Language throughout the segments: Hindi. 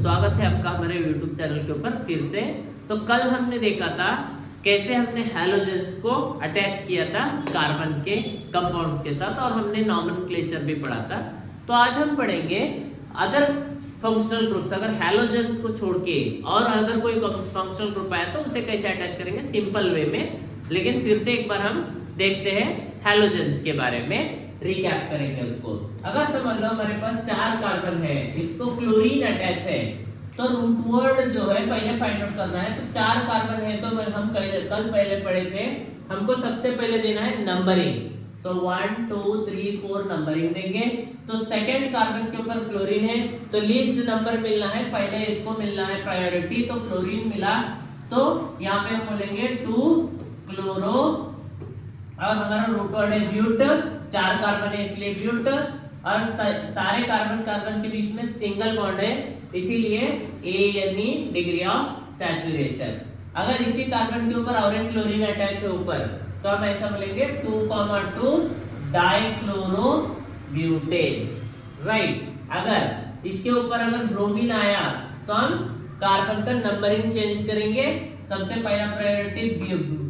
स्वागत है आपका हमारे YouTube चैनल के ऊपर फिर से। तो कल हमने देखा था कैसे हमने हैलोजेंस को अटैच किया था कार्बन के कंपाउंड्स के साथ और हमने नॉमेनक्लेचर भी पढ़ा था। तो आज हम पढ़ेंगे अदर फंक्शनल ग्रुप्स। अगर हैलोजेंस को छोड़ के और अगर कोई फंक्शनल ग्रुप आया तो उसे कैसे अटैच करेंगे सिंपल वे में। लेकिन फिर से एक बार हम देखते हैं हैलोजेंस के बारे में, रिकैप करेंगे उसको। अगर समझ लो हमारे पास 4 कार्बन है, इसको क्लोरीन अटैच है, तो रूट वर्ड जो है पहले फाइंड आउट करना है। तो 4 कार्बन है तो हम कल पहले पढ़े थे, हमको सबसे पहले देना है नंबरिंग। तो 1 2 3 4 नंबरिंग देंगे। तो सेकंड कार्बन के ऊपर क्लोरीन है तो लीस्ट नंबर मिलना है, पहले इसको मिलना है प्रायोरिटी। तो क्लोरीन मिला तो यहाँ पे हम बोलेंगे 2 क्लोरो और हमारा रूट वर्ड है ब्यूट। 4 कार्बन है इसलिए ब्यूट और सारे कार्बन कार्बन के बीच में सिंगल बॉन्ड है इसीलिए ANE डिग्री ऑफ सैचुरेशन। अगर इसी कार्बन के ऊपर और एक क्लोरीन अटैच है ऊपर तो हम ऐसा बोलेंगे 2,2 डाइक्लोरो ब्यूटेन, राइट। अगर इसके ऊपर अगर ब्रोमीन आया तो हम कार्बन का नंबरिंग चेंज करेंगे। सबसे पहला प्रायोरिटी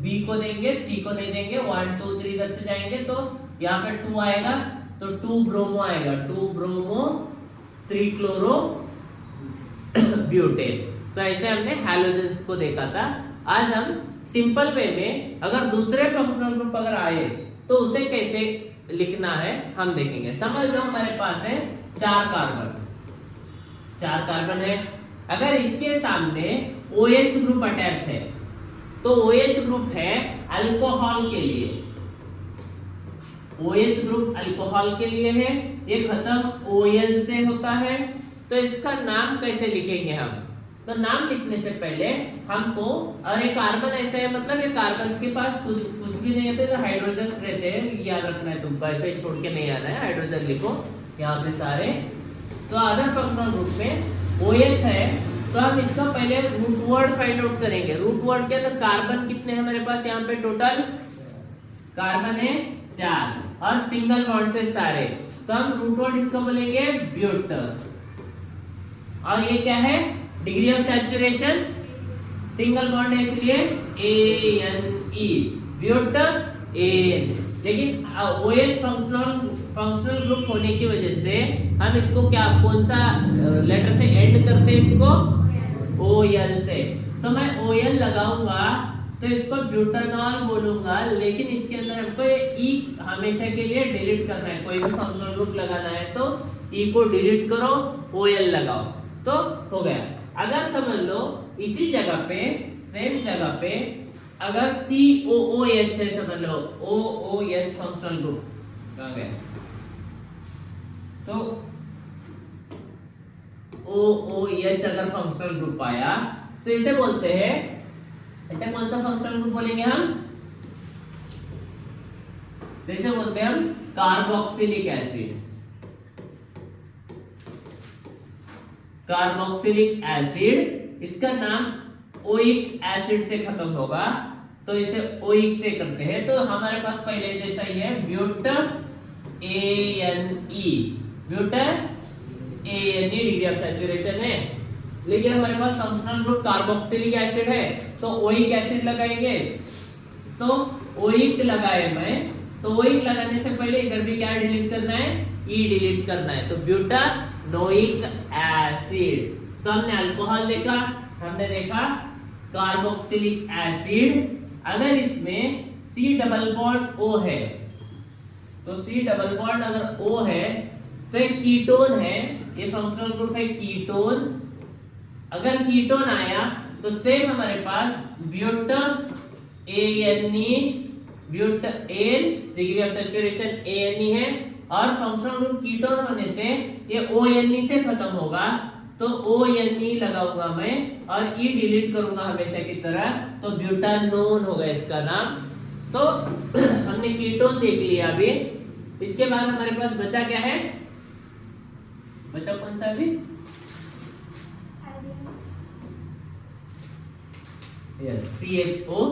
बी को देंगे, सी को नहीं देंगे। 1 2 3 इधर से जाएंगे तो यहाँ पे 2 आएगा तो 2 ब्रोमो आएगा, 2 ब्रोमो 3 क्लोरो ब्यूटेन। तो ऐसे हमने हैलोजेंस को देखा था। आज हम सिंपल वे में अगर दूसरे फंक्शनल ग्रुप अगर आए तो उसे कैसे लिखना है हम देखेंगे। समझ लो हमारे पास है 4 कार्बन है। अगर इसके सामने OH ग्रुप अटैच है तो OH ग्रुप है अल्कोहल के लिए, OH ग्रुप अल्कोहल के लिए है, ये खत्म OL से होता है। तो इसका नाम कैसे लिखेंगे हम? तो नाम लिखने से पहले हमको, और ये कार्बन ऐसे है मतलब ये कार्बन के पास कुछ भी नहीं है तो हाइड्रोजन रहते हैं, याद रखना है तुमको, ऐसे ही छोड़ के नहीं आना है। हाइड्रोजन लिखो यहाँ पे सारे। तो अदर फंक्शनल ग्रुप में OH है तो हम इसका पहले रूट वर्ड फाइंड आउट करेंगे। रूट वर्ड के अंदर कार्बन कितने हैं हमारे पास? यहाँ पे टोटल कार्बन है 4 और सिंगल बॉन्ड से सारे, तो हम रूट वर्ड इसका बोलेंगे ब्यूट। और ये क्या है? Degree of saturation, single bond है इसलिए ANE ब्यूट AN। लेकिन OH फंक्शनल ग्रुप होने की वजह से हम इसको क्या, कौन सा लेटर से एंड करते हैं इसको? OL से। तो मैं OL लगाऊंगा तो इसको ब्यूटानॉल बोलूंगा, लेकिन इसके अंदर हमको E हमेशा के लिए डिलीट करना है। कोई भी फंक्शनल ग्रुप लगाना है तो E को डिलीट करो, OL लगाओ तो हो गया। अगर समझ लो इसी जगह पे, सेम जगह पे अगर COOH है, समझ लो OOH फंक्शनल ग्रुप कहाँ गया? तो OOH अगर फंक्शनल ग्रुप आया तो इसे बोलते हैं, ऐसे कौन सा फंक्शनल ग्रुप बोलेंगे हम? तो इसे बोलते हैं हम कार्बोक्सिलिक एसिड। कार्बोक्सिलिक एसिड, इसका नाम ओइक एसिड से खत्म होगा तो इसे ओइक से करते हैं। तो हमारे पास पहले जैसा ही है butane ANE, butane ANE degree of saturation है। लेकिन हमारे पास फंक्शनल ग्रुप कार्बोक्सिलिक एसिड है तो ओइक एसिड लगाएंगे। तो ओइक लगाए मैं, तो ओइक लगाने से पहले इधर भी क्या डिलीट करना है? E डिलीट करना है। तो ब्यूटानोइक एसिड। तो हमने अल्कोहल देखा, हमने देखा कार्बोक्सिलिक एसिड। अगर इसमें C डबल बॉन्ड O है तो C डबल बॉन्ड अगर O है तो एक कीटोन है, ये फंक्शनल ग्रुप है कीटोन। अगर कीटोन आया तो सेम हमारे पास butane ANE, butane AN degree of saturation ANE है और फंक्शनल ग्रुप कीटोन होने से ये ONE से खत्म होगा तो ONE लगाऊंगा मैं और E डिलीट करूंगा हमेशा की तरह, तो ब्यूटानोन होगा इसका नाम। तो हमने कीटोन देख लिया अभी। इसके बाद हमारे पास बचा क्या है? बचा कौन सा अभी? CHO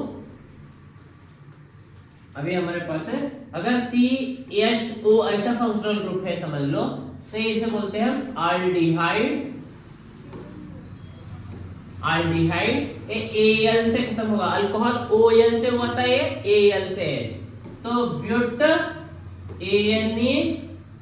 अभी हमारे पास है। अगर CHO ऐसा फंक्शनल ग्रुप है समझ लो, तो इसे बोलते हैं हम एल्डिहाइड एल्डिहाइड, ये Al से खत्म होगा, अल्कोहल OL से हुआ था, ये Al से है, तो ब्यूट ANE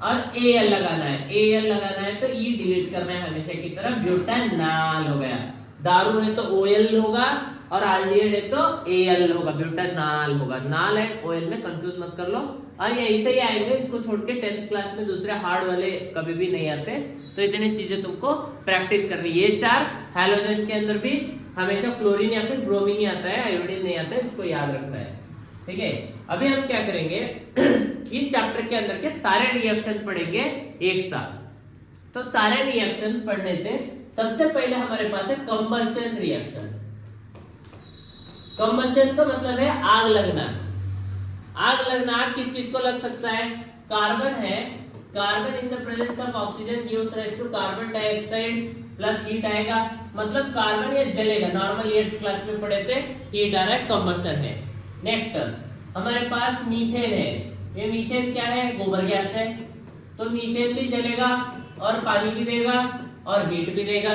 और Al लगाना है, Al लगाना है तो E डिलीट करना है हमेशा की तरह, ब्यूटानॉल हो गया। दारू है तो OL होगा और एल्डिहाइड है तो Al होगा, ब्यूटानॉल होगा। नाल एंड OL में कंफ्यूज मत कर लो, और ये ऐसे ही आएंगे, इसको छोड़ के 10th क्लास में दूसरे हार्ड वाले कभी भी नहीं आते, तो इतनी चीजें तुमको प्रैक्टिस करनी। ये 4 हैलोजन के अंदर भी हमेशा क्लोरीन या फिर ब्रोमीन ही आता है, आयोडीन नहीं आता है, इसको याद रखना है, ठीक है। अभी हम क्या करेंगे इस चैप्टर के अंदर के सारे रिएक्शन पढ़ेंगे एक साथ। तो सारे रिएक्शंस पढ़ने से सबसे पहले हमारे पास है कंबशन रिएक्शन। कंबशन का मतलब है आग लगना। आग लगना, आग किस किस को लग सकता है? कार्बन है, carbon in the presence of oxygen gives rise to carbon dioxide plus heat आएगा, मतलब कार्बन ये जलेगा। नॉर्मल 8th क्लास में पढ़े थे, हीट आ रहा है, कंबशन है। नेक्स्ट हमारे पास मीथेन है। ये मीथेन क्या है? गोबर गैस है, तो मीथेन भी जलेगा और पानी भी देगा और हीट भी देगा,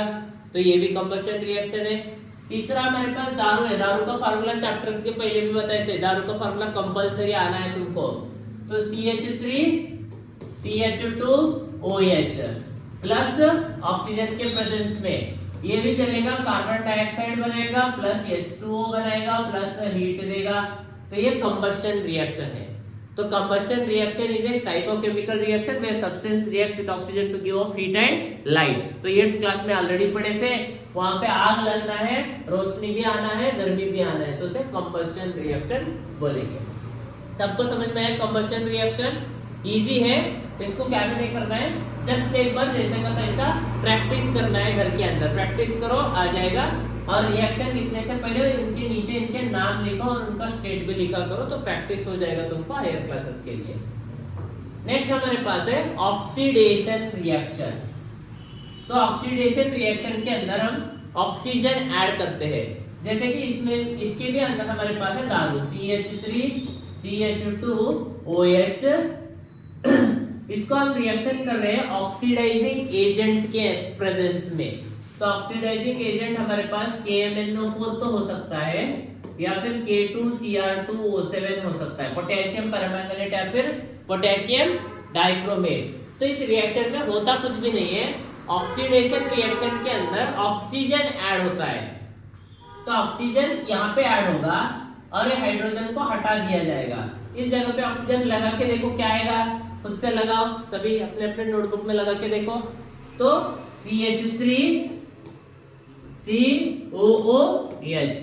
तो ये भी कंबशन रिएक्शन है। तीसरा हमारे पास दारू है। दारू का फार्मूला चैप्टर्स के पहले भी बताए थे, दारू का फार्मूला कंपलसरी आना है तुमको, तो CH3CH2OH प्लस ऑक्सीजन के प्रेजेंस में ये भी चलेगा, कार्बन डाइऑक्साइड बनेगा प्लस H2O बनाएगा प्लस हीट देगा, तो ये कंबशन रिएक्शन है। तो combustion reaction is a type of chemical reaction where substance react with oxygen to give off heat and light. तो 8th क्लास में ऑलरेडी पढ़े थे, वहां पे आग लगना है, रोशनी भी आना है, गर्मी भी आना है, तो उसे कंबशन रिएक्शन बोलेंगे। सबको समझ में आया? कंबशन रिएक्शन इजी है, इसको क्या भी नहीं करना है, जस्ट एक बार जैसे का तैसा प्रैक्टिस करना है, घर के अंदर प्रैक्टिस करो, आ जाएगा। और रिएक्शन लिखने से पहले इनके नीचे इनके नाम लिखो और उनका स्टेट भी लिखा करो, तो प्रैक्टिस हो जाएगा तुमको हायर क्लासेस के लिए। नेक्स्ट हमारे पास है ऑक्सीडेशन रिएक्शन। तो ऑक्सीडेशन रिएक्शन के अंदर हम ऑक्सीजन ऐड करते हैं, जैसे कि इसमें इसके भी अंदर हमारे पास है दारू, CH3CH2OH, इसको हम रिएक्शन कर रहे हैं ऑक्सीडाइजिंग एजेंट के प्रेजेंस में। तो ऑक्सीडाइजिंग एजेंट हमारे पास KMnO4 तो हो सकता है, या फिर K2Cr2O7 हो सकता है, पोटेशियम परमैंगनेट या फिर पोटेशियम डाइक्रोमेट। तो इस रिएक्शन में होता कुछ भी नहीं है, ऑक्सीडेशन रिएक्शन के अंदर ऑक्सीजन ऐड होता है, तो ऑक्सीजन यहाँ पे ऐड होगा और ये हाइड्रोजन को हटा दिया जाएगा। इस जगह पे ऑक्सीजन लगा के देखो क्या आएगा, खुद से लगाओ, सभी अपने अपने नोटबुक में लगा के देखो, तो CH3COOH,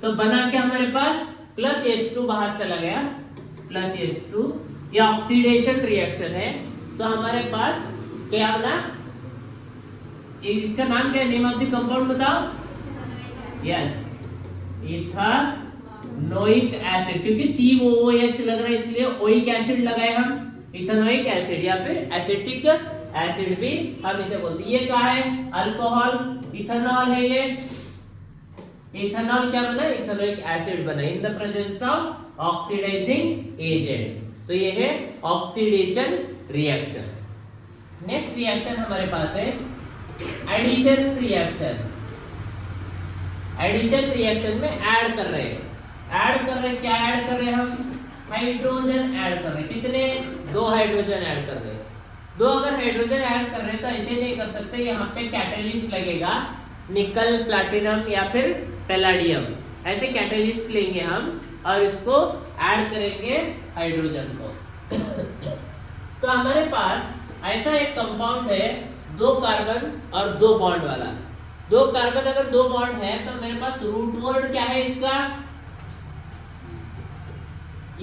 तो बना के हमारे पास प्लस H2 बाहर चला गया, प्लस H2, ये ऑक्सीडेशन रिएक्शन है। तो हमारे पास क्या बना, इसका नाम क्या है, नेम ऑफ द कंपाउंड बताओ? यस, इथेनोइक एसिड, क्योंकि COOH लग रहा है इसलिए ओइक एसिड लगाए हम, इथेनोइक एसिड या फिर एसिटिक एसिड भी हम इसे बोलते हैं। ये क्या है? अल्कोहल, इथेनॉल है, ये इथेनॉल क्या बना? इथेनोइक एसिड बना in the presence of oxidising agent, तो ये है ऑक्सीडेशन रिएक्शन। नेक्स्ट रिएक्शन हमारे पास है एडिशन रिएक्शन। एडिशन रिएक्शन में ऐड कर रहे हैं, क्या ऐड कर रहे हैं हम? हाइड्रोजन ऐड कर रहे हैं। कितने? 2 हाइड्रोजन ऐड कर रहे हैं। 2 अगर हाइड्रोजन ऐड कर रहे हैं तो ऐसे नहीं कर सकते, यहाँ पे कैटेलिस्ट लगेगा, निकल, प्लैटिनम या फिर पैलेडियम, ऐसे कैटेलिस्ट लेंगे हम और इसको ऐड करेंगे हाइड्रोजन को। तो हमारे पास ऐसा एक कंपाउंड है, 2 कार्बन और 2 बॉन्ड वाला। 2 कार्बन अगर 2 बॉन्ड है तो मेरे पास रूट वर्ड क्या है इसका?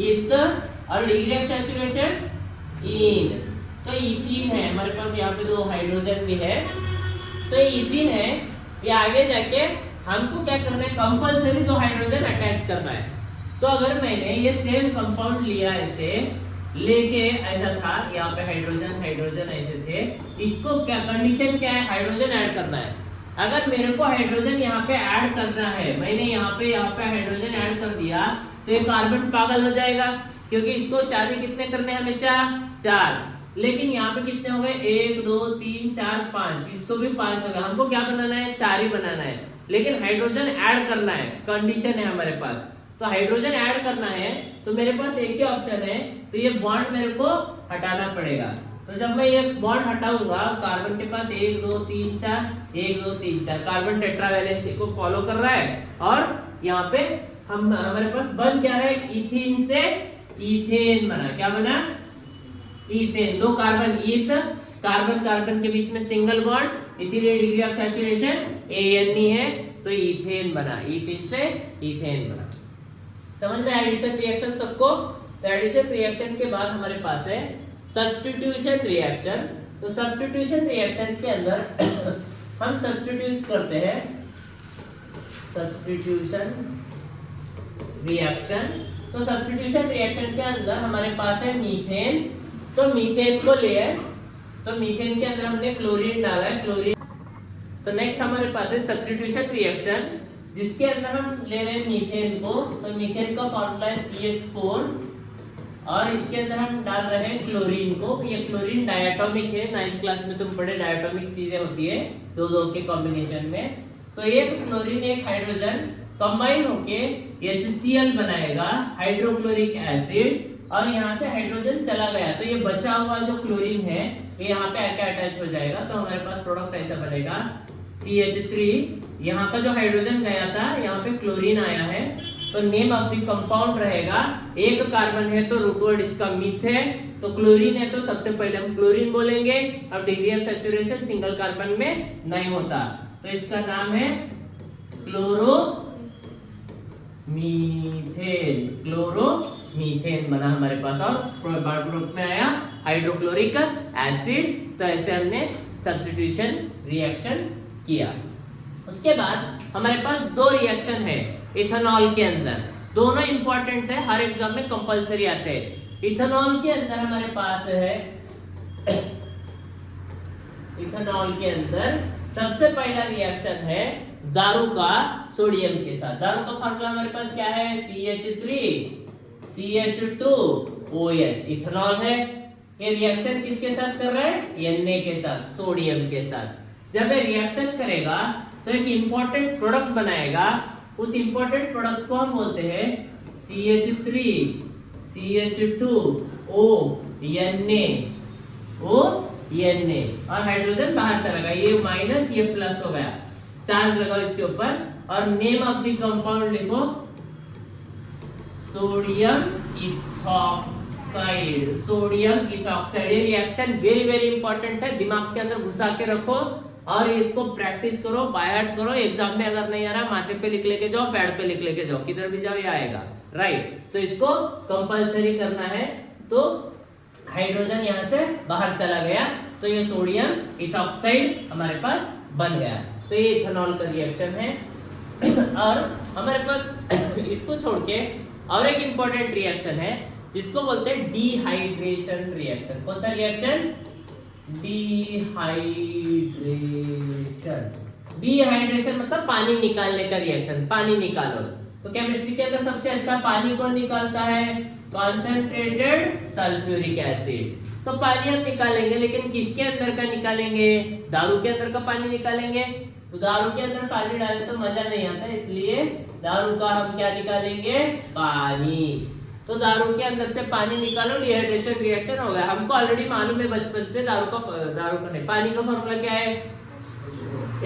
इथ, और डिग्री ऑफ सैचुरेशन इन, तो इथीन है हमारे पास, यहाँ पे 2 हाइड्रोजन भी है, तो ये इथीन है। ये आगे जाके हमको क्या करना है, कंपलसरी 2 हाइड्रोजन अटैच करना है। तो अगर मैंने ये सेम कंपाउंड लिया, ऐसे लेके ऐसा था, यहाँ पे हाइड्रोजन ऐसे थे, इसको क्या कंडीशन क्या है, हाइड्रोजन ऐड करना है। अगर मेरे को हाइड्रोजन यहाँ पे ऐड करना है, मैंने यहाँ पे हाइड्रोजन ऐड कर दिया, तो ये कार्बन पागल हो जाएगा, क्योंकि इसको शादी कितने करने हमेशा 4, लेकिन यहाँ पे कितने हो गए, 1 2 3 4 5, इसको भी 5 हो गया। हमको क्या बनाना है, 4 ही बनाना है, लेकिन हाइड्रोजन ऐड करना है, कंडीशन है हमारे पास। तो हाइड्रोजन ऐड करना है तो मेरे पास एक ही ऑप्शन है, तो ये बॉन्ड मेरे को हटाना पड़ेगा। तो जब मैं ये बॉन्ड हटाऊंगा, कार्बन के पास 1 2 3 4 1 2 3 4 कार्बन टेट्रावैलेंसी को फॉलो कर रहा है, और यहाँ पे हमारे पास बन क्या रहा है, इथीन से इथेन बना। क्या बना, इथेन। 2 कार्बन ईथ, कार्बन कार्बन के बीच में सिंगल बॉन्ड, इसीलिए डिग्री ऑफ सैचुरेशन ANE है, तो इथेन बना, इथेन से इथेन बना। समझ में एडिशन रिएक्शन सबको। तो एडिशन रिएक्शन के बाद हमारे पास है सब्स्टिट्यूशन रिएक्शन। तो सब्स्टिट्यूशन रिएक्शन के अंदर हम सब्स्टिट्यूट करते हैं, सब्स्टिट्यूशन रिएक्शन। तो सब्स्टिट्यूशन रिएक्शन के अंदर हमारे पास है मीथेन। तो मीथेन को लिए, तो मीथेन के अंदर हमने क्लोरीन डाला है, क्लोरीन। तो नेक्स्ट हमारे पास है सब्स्टिट्यूशन रिएक्शन, जिसके अंदर हम ले रहे हैं मीथेन को। तो मीथेन का फॉर्मूला है CH4, और इसके अंदर हम डाल रहे हैं क्लोरीन को। ये क्लोरीन डायटोमिक है, 9th क्लास में तुम पढ़े, डायटोमिक चीजें होती है 2-2 के कॉम्बिनेशन में। तो एक क्लोरीन एक हाइड्रोजन कंबाइन होके HCl बनाएगा, हाइड्रोक्लोरिक एसिड, और यहाँ से हाइड्रोजन चला गया, तो ये बचा हुआ जो क्लोरीन है ये यहाँ पे आके अटैच हो जाएगा। तो हमारे पास प्रोडक्ट ऐसा बनेगा CH3। यहाँ का जो हाइड्रोजन गया था, यहाँ पे क्लोरीन आया है, तो नेम ऑफ द कंपाउंड रहेगा, एक कार्बन है तो रूट वर्ड इसका मिथ है, तो क्लोरीन है तो सबसे पहले हम क्लोरीन बोलेंगे। अब degree of saturation single carbon में नहीं होता, तो इसका नाम है क्लोरो मीथेन, क्लोरोमीथेन बना हमारे पास। और प्रोडक्ट में आया हाइड्रोक्लोरिक एसिड। तो ऐसे हमने सब्स्टिट्यूशन रिएक्शन किया। उसके बाद हमारे पास 2 रिएक्शन है इथेनॉल के अंदर, दोनों इंपॉर्टेंट है, हर एग्जाम में कंपलसरी आते हैं। इथेनॉल के अंदर हमारे पास है, इथेनॉल के अंदर सबसे पहला रिएक्शन है दारू का सोडियम के साथ। दारू का फॉर्मूला हमारे पास क्या है, CH3 CH2OH, इथेनॉल है। ये रिएक्शन किसके साथ कर रहा है, Na के साथ, सोडियम के साथ। जब ये रिएक्शन करेगा तो एक इंपॉर्टेंट प्रोडक्ट बनाएगा, उस इंपॉर्टेंट प्रोडक्ट को हम बोलते हैं CH3 CH2O Na, और हाइड्रोजन बाहर चला गया, ये माइनस ये प्लस हो गया, चार्ज लगाओ इसके ऊपर, और नेम ऑफ द कंपाउंड लिखो सोडियम इथॉक्साइड, सोडियम इथॉक्साइड। ये रिएक्शन वेरी वेरी इंपॉर्टेंट है, दिमाग के अंदर घुसा के रखो और इसको प्रैक्टिस करो, बाय हार्ट करो। एग्जाम में अगर नहीं आ रहा, माथे पे लिख लेके जाओ, पैड पे लिख लेके जाओ, किधर भी जाओ ये आएगा, राइट। तो इसको कंपलसरी करना है। तो हाइड्रोजन यहाँ से बाहर चला गया, तो ये सोडियम इथॉक्साइड हमारे पास बन गया। तो ये इथेनॉल का रिएक्शन है। और हमारे पास इसको छोड़ के और एक इंपॉर्टेंट रिएक्शन है, जिसको बोलते हैं डिहाइड्रेशन रिएक्शन। कौन सा रिएक्शन, डिहाइड्रेशन मतलब पानी निकालने का रिएक्शन, पानी निकालो। तो केमिस्ट्री के अंदर सबसे अच्छा पानी कौन निकालता है, कॉन्सेंट्रेटेड सल्फ्यूरिक एसिड। तो पानी हम निकालेंगे, लेकिन किसके अंदर का निकालेंगे, दारू के अंदर का पानी निकालेंगे। तो दारू के अंदर पानी डाले तो मजा नहीं आता, इसलिए दारू का हम क्या निकालेंगे, पानी। तो दारू के अंदर से पानी निकालो, डिहाइड्रेशन रिएक्शन हो गया। हमको ऑलरेडी मालूम है बचपन से दारू का नहीं, पानी का फॉर्मूला क्या है,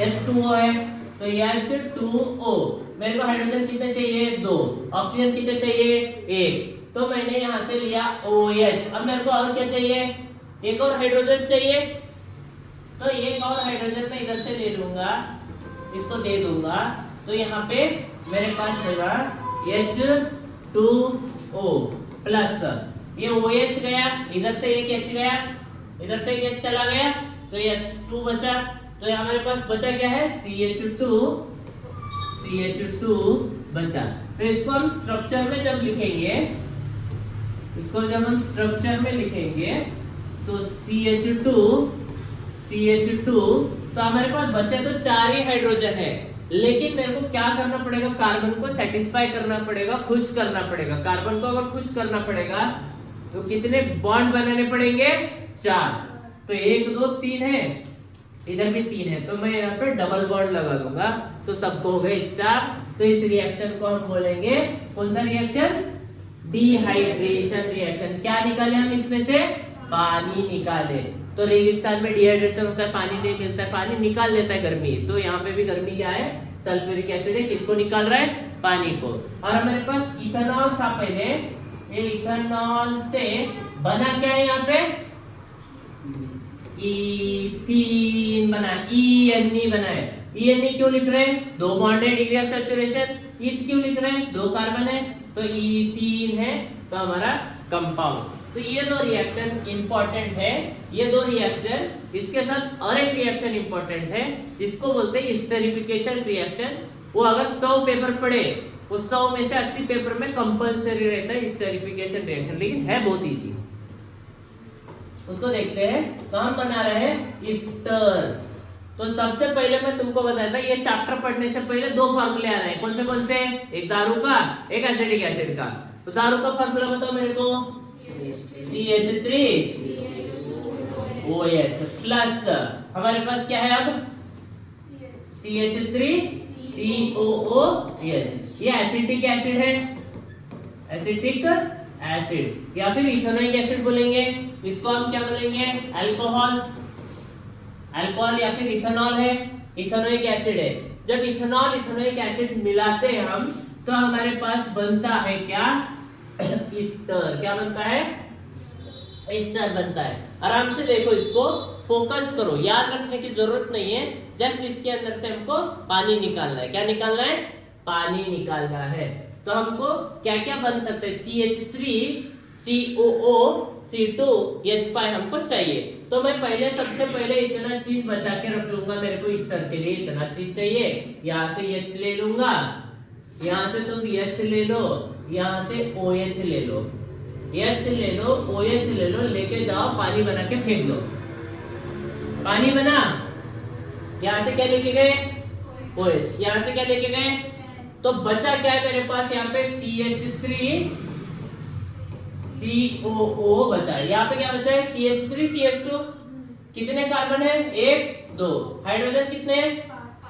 H2O है। तो H2O, मेरे को हाइड्रोजन कितने चाहिए, 2, ऑक्सीजन कितने चाहिए, 1। तो मैंने यहाँ से लिया OH। अब मेरे को और क्या चाहिए, एक और हाइड्रोजन चाहिए। तो एक और हाइड्रोजन मैं इधर से ले लूंगा, इसको दे दूंगा। तो यहाँ पे मेरे पास होगा H2O प्लस, ये OH गया, इधर से एक H गया, इधर से एक H चला गया, तो H2 बचा। तो यहाँ मेरे पास बचा क्या है, CH2 बचा। तो इसको हम स्ट्रक्चर में जब लिखेंगे, इसको जब हम स्ट्रक्चर में लिखेंगे तो CH2 तो हमारे पास बचे तो 4 ही हाइड्रोजन है, लेकिन मेरे को क्या करना पड़ेगा, कार्बन को सेटिस्फाई करना पड़ेगा, खुश करना पड़ेगा। कार्बन को अगर खुश करना पड़ेगा तो कितने बॉन्ड बनाने पड़ेंगे, 4, तो 1 2 3 है, इधर भी 3 है, तो मैं यहाँ पे डबल बॉन्ड लगा दूंगा, तो सबको हो गए 4। तो इस रिएक्शन को हम बोलेंगे कौन सा रिएक्शन? Dehydration reaction. क्या निकाले हम इसमें से? पानी निकाले। तो रेगिस्तान में डिहाइड्रेशन होता है, पानी नहीं मिलता है, पानी निकाल लेता है गर्मी, तो यहाँ पे भी गर्मी क्या है? सल्फ्यूरिक एसिड है। किसको निकाल रहा है? पानी को। और हमारे पास इथेनॉल था पहले, ये इथेनॉल से बना क्या है यहाँ पे? इथीन बना, ENE बना है। ENE क्यों लिख रहे हैं? 2 बॉन्ड है, डिग्री ऑफ सैचुरेशन। ईथ क्यों लिख रहे हैं? 2 कार्बन है, तो इथीन है, तो हमारा कंपाउंड। तो ये 2 रिएक्शन इंपॉर्टेंट है, ये 2 रिएक्शन। इसके साथ और एक रिएक्शन इंपॉर्टेंट है, इसको बोलते हैं स्टेरिफिकेशन रिएक्शन। वो अगर 100 पेपर पढ़े, उस 100 में से 80 पेपर में कंपल्सरी रहता है स्टेरिफिकेशन रिएक्शन, लेकिन है बहुत इजी। उसको देखते हैं। तो हम बना रहे हैं ईस्टर। तो सबसे पहले मैं तुमको बताया था, ये चैप्टर पढ़ने से पहले 2 फार्मूले आ रहे हैं। कौन से? एक दारू का, एक एसिटिक एसिड का। तो दारू का फार्मूला बताओ मेरे को। CH3OH प्लस हमारे पास क्या है अब? CH3COOH। ये एसिटिक एसिड है, एसिटिक एसिड, या फिर इथेनोइक एसिड बोलेंगे। इसको हम क्या बोलेंगे? अल्कोहल। अल्कोहल या फिर इथेनॉल है, इथेनोइक एसिड है। जब इथेनॉल इथेनोइक एसिड मिलाते हैं हम, तो हमारे पास बनता है क्या? ईस्टर। क्या बनता है? ईस्टर बनता है। आराम से देखो, इसको फोकस करो, याद रखने की जरूरत नहीं है। जस्ट इसके अंदर से हमको पानी निकालना है। क्या निकालना है? पानी निकालना है। तो हमको क्या क्या बन सकते हैं? CH3COO2H5 हमको चाहिए। तो मैं सबसे पहले इतना चीज बचा के रख लूंगा, मेरे को ईस्टर के लिए इतना चीज चाहिए। यहाँ से H ले लूंगा, यहाँ से तुम H ले लो, यहाँ से OH ले लो, H ले लो, OH ले लो, लेके जाओ, पानी बना के फेंक दो। पानी बना। यहाँ से क्या लेके गए? OH। यहाँ से क्या लेके गए? तो बचा क्या है मेरे पास? यहाँ पे CH3COO बचा है। यहाँ पे क्या बचा है? CH3CH2। कितने कार्बन है? 1 2। हाइड्रोजन कितने हैं?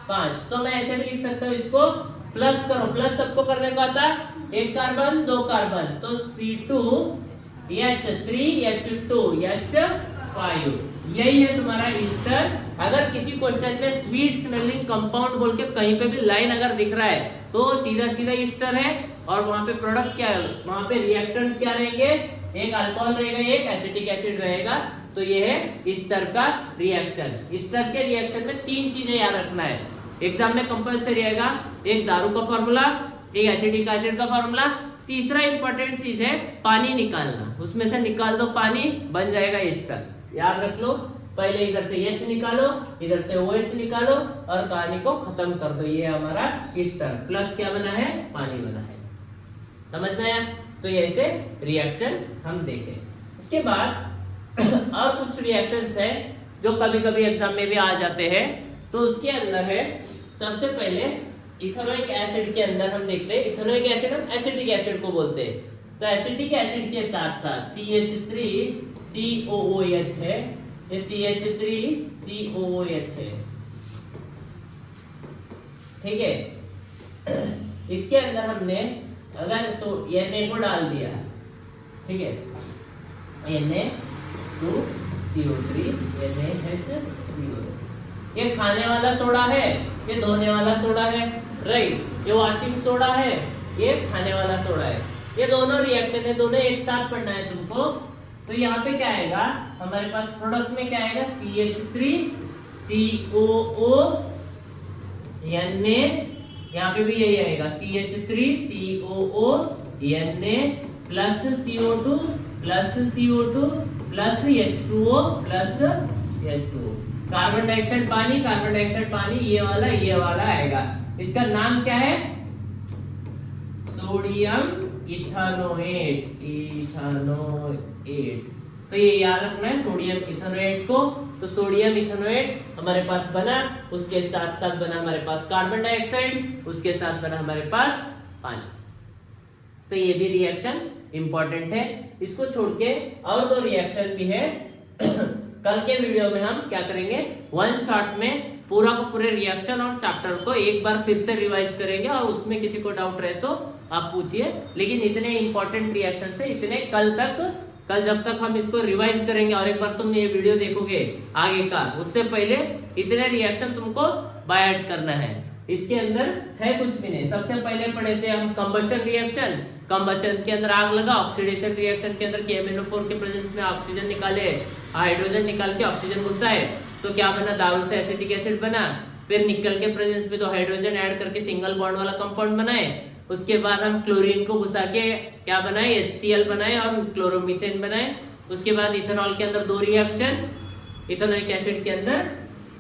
5। तो मैं ऐसे भी लिख सकता हूँ, इसको प्लस करो। प्लस सबको करने को आता है, 1 कार्बन 2 कार्बन, तो C2H3H2H5। यही है तुम्हारा ईस्टर। अगर किसी क्वेश्चन में स्वीट स्मेलिंग कंपाउंड बोल के कहीं पे भी लाइन अगर दिख रहा है, तो सीधा सीधा ईस्टर है। और वहां पे प्रोडक्ट्स क्या है? वहां पे रिएक्टेंट्स क्या रहेंगे? एक अल्कोहल रहेगा, एक एसिटिक एसिड रहेगा। तो ये है ईस्टर का रिएक्शन। ईस्टर के रिएक्शन में 3 चीजें याद रखना है, एग्जाम में कंपल्सरी आएगा। एक दारू का फॉर्मूला, एक एसिटिक एसिड का फॉर्मूला, तीसरा इंपॉर्टेंट चीज है पानी निकालना। उसमें से निकाल दो पानी, बन जाएगा ईस्टर। याद रख लो, पहले इधर से H निकालो, इधर से OH निकालो, और कहानी को खत्म कर दो। ये हमारा ईस्टर। प्लस क्या बना है? पानी बना है। समझ में आया? तो ये ऐसे रिएक्शन हम देखें। उसके बाद और कुछ रिएक्शंस है जो कभी कभी एग्जाम में भी आ जाते हैं। तो उसके अंदर है, सबसे पहले इथेनोइक एसिड के अंदर हम देखते हैं। इथेनोइक एसिड हम एसिटिक एसिड को बोलते हैं। तो एसिटिक एसिड के साथ साथ CH3COOH है, ये CH3COOH है, ठीक है। इसके अंदर हमने अगर Na को डाल दिया, ठीक है, Na2CO3 NaHCO3। ये खाने वाला सोडा है, ये धोने वाला सोडा है, राइट। ये वॉशिंग सोडा है, ये खाने वाला सोडा है। ये दोनों रिएक्शन है, दोनों एक साथ पढ़ना है तुमको। तो यहाँ पे क्या आएगा हमारे पास? प्रोडक्ट में क्या आएगा? CH3COO Na, यहाँ पे भी यही आएगा CH3COO Na plus CO2 plus CO2 plus H2O plus H2O। Carbon dioxide पानी, कार्बन डाइऑक्साइड पानी, ये वाला आएगा। इसका नाम क्या है? Sodium ethanoate. तो ये याद रखना है सोडियम इथेनोएट को। तो सोडियम इथेनोएट हमारे पास बना, उसके साथ साथ बना हमारे पास कार्बन डाइऑक्साइड, उसके साथ बना हमारे पास पानी। तो ये भी रिएक्शन इंपॉर्टेंट है। इसको छोड़ के और 2 रिएक्शन भी है कल के वीडियो में हम क्या करेंगे, वन शॉट में पूरा को पूरे रिएक्शन और चैप्टर को एक बार फिर से रिवाइज करेंगे, और उसमें किसी को डाउट रहे तो आप पूछिए। लेकिन इतने इंपॉर्टेंट रिएक्शन से इतने कल जब तक हम इसको रिवाइज करेंगे और एक बार तुम ये वीडियो देखोगे आगे का, उससे पहले इतने रिएक्शन तुमको बाय ऐड करना है। इसके अंदर है कुछ भी नहीं। सबसे पहले पढ़े थे हम कंबशन रिएक्शन, कंबशन के अंदर आग लगा, ऑक्सीडेशन रिएक्शन के अंदर KMnO4 के प्रेजेंस में ऑक्सीजन निकाले, हाइड्रोजन निकाल के ऑक्सीजन घुसाए तो क्या बना, दारू से एसिटिक एसिड बना। फिर निकल के प्रेजेंस में तो हाइड्रोजन ऐड करके सिंगल बॉन्ड वाला कंपाउंड बनाए। उसके बाद हम क्लोरीन को घुसा के क्या बनाए, HCl बनाए और क्लोरोमीथेन बनाए। उसके बाद इथेनॉल के अंदर 2 रिएक्शन, इथेनॉइक एसिड के अंदर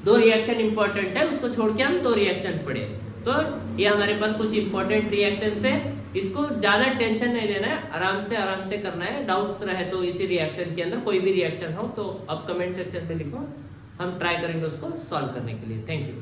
2 रिएक्शन इंपॉर्टेंट है, उसको छोड़ के हम 2 रिएक्शन पढ़े। तो ये हमारे पास कुछ इंपॉर्टेंट रिएक्शन है, इसको ज्यादा टेंशन नहीं लेना है, आराम से करना है। डाउट्स रहे तो इसी रिएक्शन के अंदर कोई भी रिएक्शन हो तो आप कमेंट सेक्शन में लिखो, हम ट्राई करेंगे उसको सॉल्व करने के लिए। Thank you.